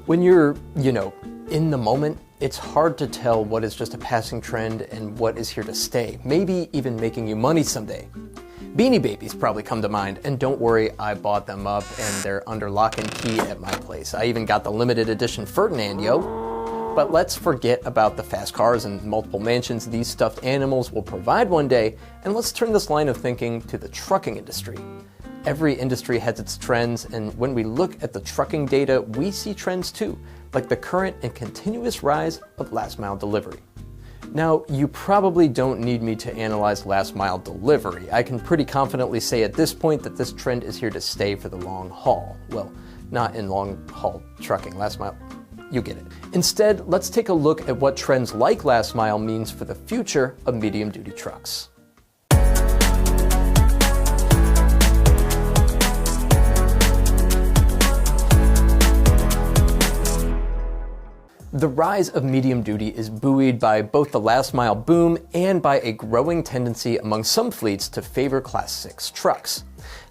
When you're, in the moment, it's hard to tell what is just a passing trend and what is here to stay, maybe even making you money someday. Beanie Babies probably come to mind, and don't worry, I bought them up and they're under lock and key at my place. I even got the limited edition Ferdinand, yo. But let's forget about the fast cars and multiple mansions these stuffed animals will provide one day, and let's turn this line of thinking to the trucking industry. Every industry has its trends, and when we look at the trucking data, we see trends too, like the current and continuous rise of last mile delivery. Now, you probably don't need me to analyze last mile delivery. I can pretty confidently say at this point that this trend is here to stay for the long haul. Well, not in long haul trucking, last mile, you get it. Instead, let's take a look at what trends like last mile means for the future of medium duty trucks. The rise of medium duty is buoyed by both the last mile boom and by a growing tendency among some fleets to favor Class 6 trucks.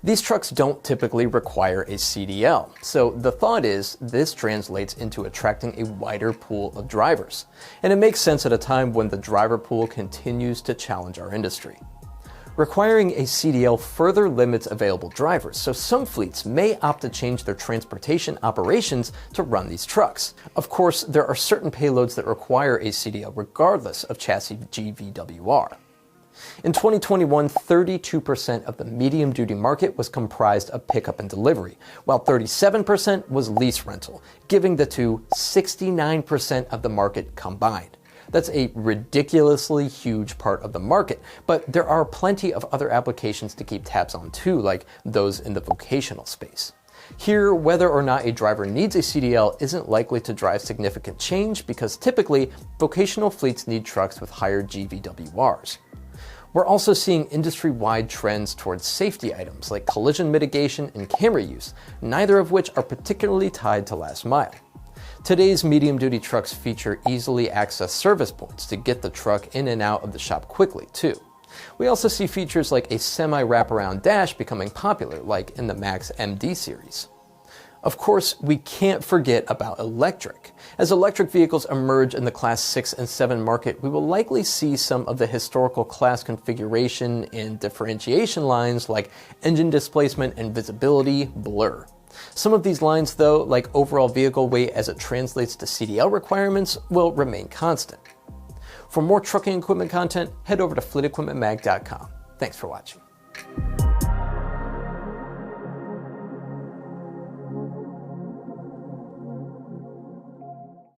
These trucks don't typically require a CDL, so the thought is this translates into attracting a wider pool of drivers. And it makes sense at a time when the driver pool continues to challenge our industry. Requiring a CDL further limits available drivers, so some fleets may opt to change their transportation operations to run these trucks. Of course, there are certain payloads that require a CDL regardless of chassis GVWR. In 2021, 32% of the medium-duty market was comprised of pickup and delivery, while 37% was lease rental, giving the two 69% of the market combined. That's a ridiculously huge part of the market, but there are plenty of other applications to keep tabs on too, like those in the vocational space. Here, whether or not a driver needs a CDL isn't likely to drive significant change because typically, vocational fleets need trucks with higher GVWRs. We're also seeing industry-wide trends towards safety items like collision mitigation and camera use, neither of which are particularly tied to last mile. Today's medium-duty trucks feature easily accessed service points to get the truck in and out of the shop quickly, too. We also see features like a semi-wraparound dash becoming popular, like in the Max MD series. Of course, we can't forget about electric. As electric vehicles emerge in the Class 6 and 7 market, we will likely see some of the historical class configuration and differentiation lines like engine displacement and visibility blur. Some of these lines, though, like overall vehicle weight as it translates to CDL requirements, will remain constant. For more trucking equipment content, head over to fleetequipmentmag.com. Thanks for watching.